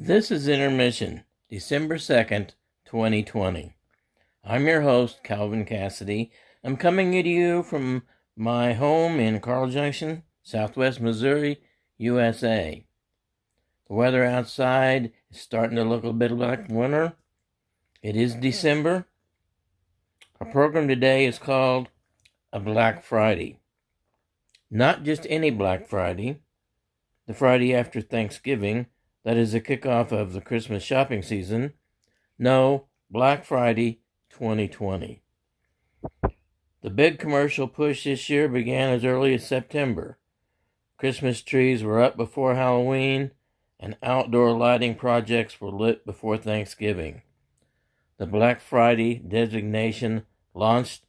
This is Intermission, December 2nd, 2020. I'm your host, Calvin Cassidy. I'm coming to you from my home in Carl Junction, Southwest Missouri, USA. The weather outside is starting to look a bit like winter. It is December. Our program today is called A Black Friday. Not just any Black Friday, the Friday after Thanksgiving, that is the kickoff of the Christmas shopping season. No, Black Friday 2020. The big commercial push this year began as early as September. Christmas trees were up before Halloween, and outdoor lighting projects were lit before Thanksgiving. The Black Friday designation launched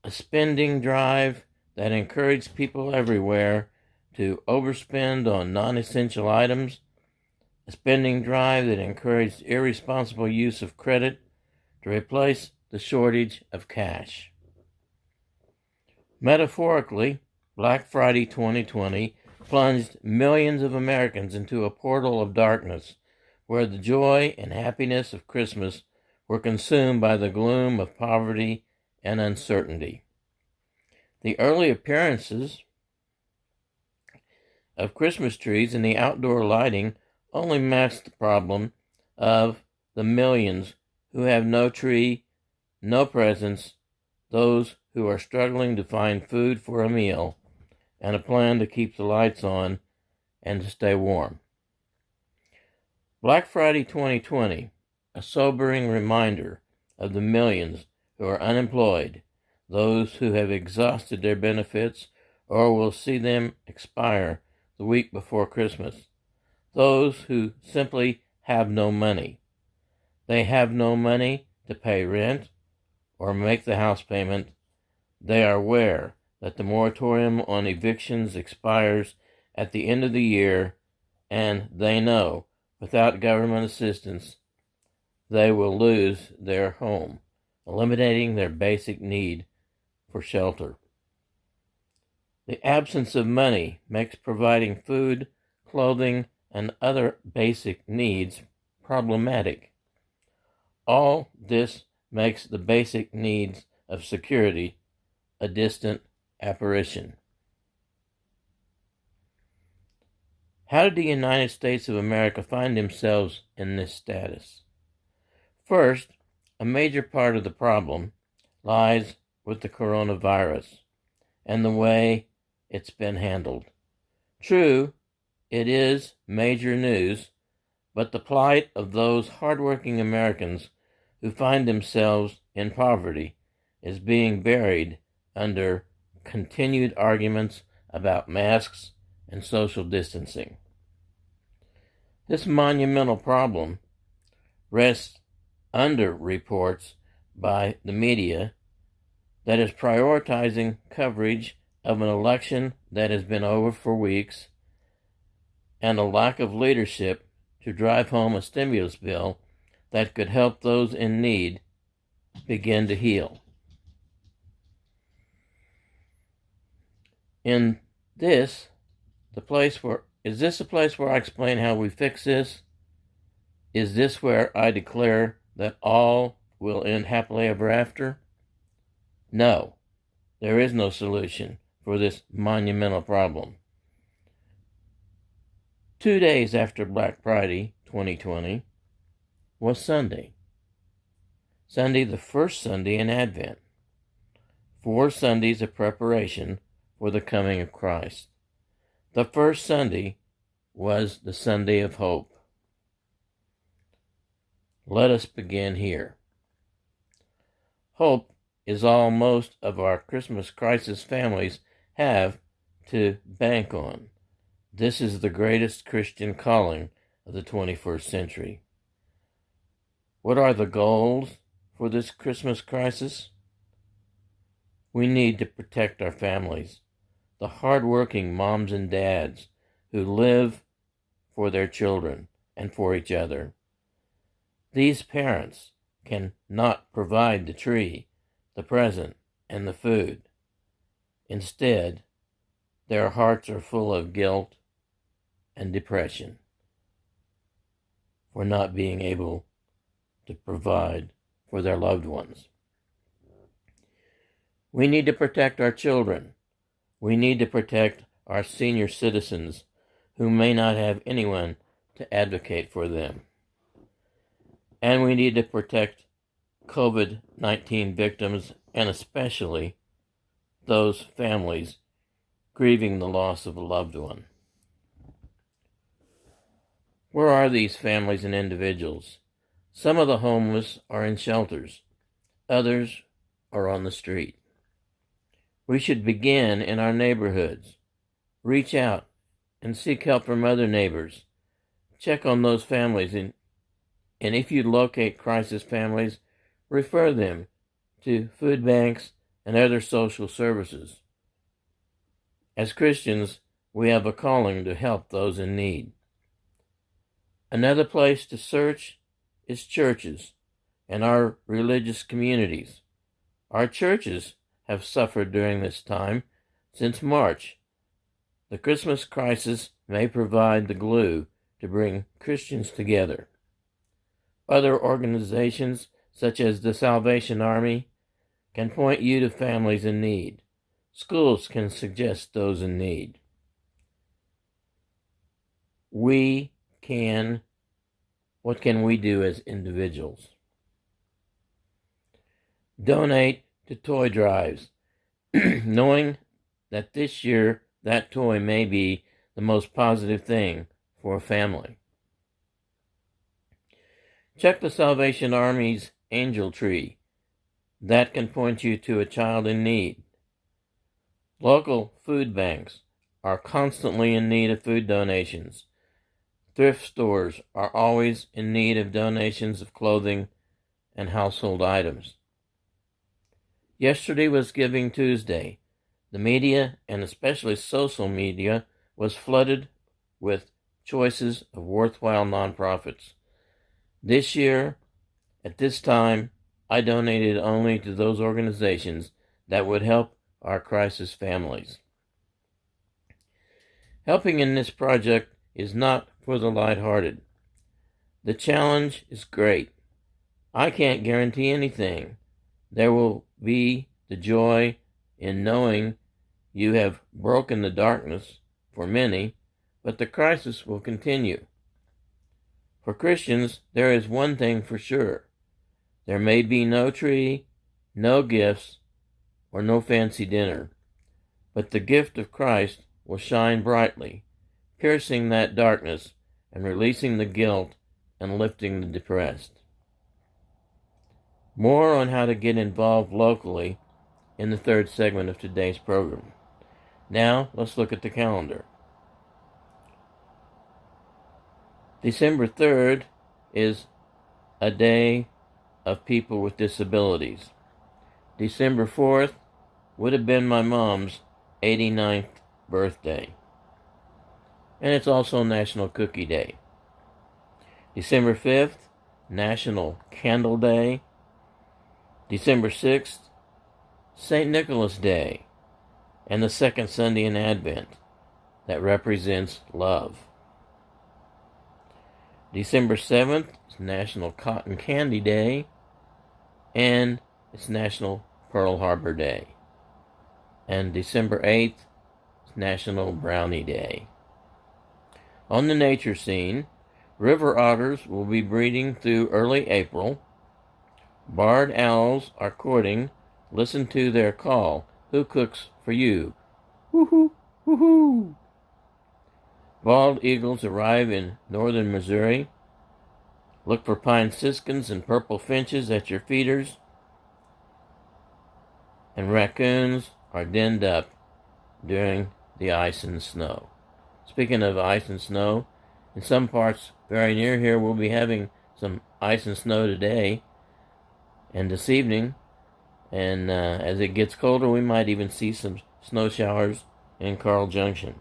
a spending drive that encouraged people everywhere to overspend on non-essential items, a spending drive that encouraged irresponsible use of credit to replace the shortage of cash. Metaphorically, Black Friday 2020 plunged millions of Americans into a portal of darkness where the joy and happiness of Christmas were consumed by the gloom of poverty and uncertainty. The early appearances of Christmas trees and the outdoor lighting only masked the problem of the millions who have no tree, no presents, those who are struggling to find food for a meal, and a plan to keep the lights on and to stay warm. Black Friday 2020, a sobering reminder of the millions who are unemployed, those who have exhausted their benefits or will see them expire the week before Christmas, those who simply have no money. They have no money to pay rent or make the house payment. They are aware that the moratorium on evictions expires at the end of the year, and they know without government assistance they will lose their home, eliminating their basic need for shelter. The absence of money makes providing food, clothing, and other basic needs problematic. All this makes the basic needs of security a distant apparition. How did the United States of America find themselves in this status? First, a major part of the problem lies with the coronavirus and the way it's been handled. True, it is major news, but the plight of those hardworking Americans who find themselves in poverty is being buried under continued arguments about masks and social distancing. This monumental problem rests under reports by the media that is prioritizing coverage of an election that has been over for weeks and a lack of leadership to drive home a stimulus bill that could help those in need begin to heal. Is this a place where I explain how we fix this? Is this where I declare that all will end happily ever after? No, there is no solution for this monumental problem. 2 days after Black Friday 2020 was Sunday. Sunday, the first Sunday in Advent. 4 Sundays of preparation for the coming of Christ. The first Sunday was the Sunday of hope. Let us begin here. Hope is all most of our Christmas crisis families have to bank on. This is the greatest Christian calling of the 21st century. What are the goals for this Christmas crisis? We need to protect our families, the hardworking moms and dads who live for their children and for each other. These parents can not provide the tree, the present, and the food. Instead, their hearts are full of guilt and depression. for not being able to provide for their loved ones. We need to protect our children. We need to protect our senior citizens who may not have anyone to advocate for them. And we need to protect COVID-19 victims, and especially those families grieving the loss of a loved one. Where are these families and individuals? Some of the homeless are in shelters. Others are on the street. We should begin in our neighborhoods. Reach out and seek help from other neighbors. Check on those families, and if you locate crisis families, refer them to food banks and other social services. As Christians, we have a calling to help those in need. Another place to search is churches and our religious communities. Our churches have suffered during this time since March. The Christmas crisis may provide the glue to bring Christians together. Other organizations, such as the Salvation Army, can point you to families in need. Schools can suggest those in need. What can we do as individuals? Donate to toy drives, knowing that this year that toy may be the most positive thing for a family. Check the Salvation Army's Angel Tree. That can point you to a child in need. Local food banks are constantly in need of food donations. Thrift stores are always in need of donations of clothing and household items. Yesterday was Giving Tuesday. The media, and especially social media, was flooded with choices of worthwhile nonprofits. This year, at this time, I donated only to those organizations that would help our crisis families. Helping in this project is not for the lighthearted. The challenge is great. I can't guarantee anything. There will be the joy in knowing you have broken the darkness for many, but the crisis will continue. For Christians, there is one thing for sure. There may be no tree, no gifts, or no fancy dinner, but the gift of Christ will shine brightly, piercing that darkness and releasing the guilt and lifting the depressed. More on how to get involved locally in the third segment of today's program. Now, let's look at the calendar. December 3rd is a day of people with disabilities. December 4th would have been my mom's 89th birthday. And it's also National Cookie Day. December 5th, National Candle Day. December 6th, St. Nicholas Day, and the second Sunday in Advent that represents love. December 7th is National Cotton Candy Day, and it's National Pearl Harbor Day. And December 8th is National Brownie Day. On the nature scene, river otters will be breeding through early April. Barred owls are courting. Listen to their call. Who cooks for you? Woohoo! Woohoo! Bald eagles arrive in northern Missouri. Look for pine siskins and purple finches at your feeders. And raccoons are denned up during the ice and snow. Speaking of ice and snow, in some parts very near here we'll be having some ice and snow today and this evening. And as it gets colder, we might even see some snow showers in Carl Junction.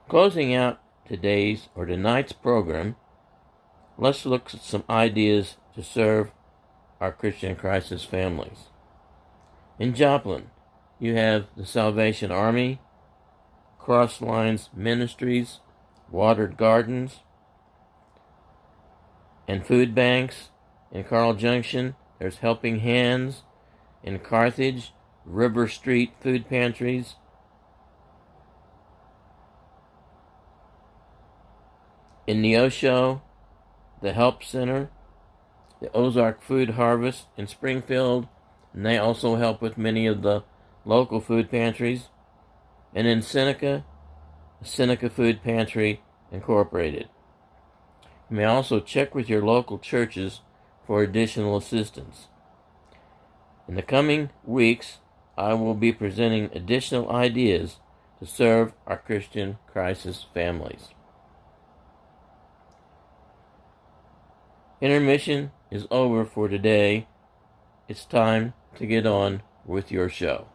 Closing out tonight's program, let's look at some ideas to serve our Christian crisis families. In Joplin, you have the Salvation Army, Cross Lines Ministries, Watered Gardens, and food banks. In Carl Junction, there's Helping Hands. In Carthage, River Street food pantries. In Neosho, the Help Center, the Ozark Food Harvest in Springfield, and they also help with many of the local food pantries. And in Seneca, the Seneca Food Pantry Incorporated. You may also check with your local churches for additional assistance. In the coming weeks, I will be presenting additional ideas to serve our Christian crisis families. Intermission is over for today. It's time to get on with your show.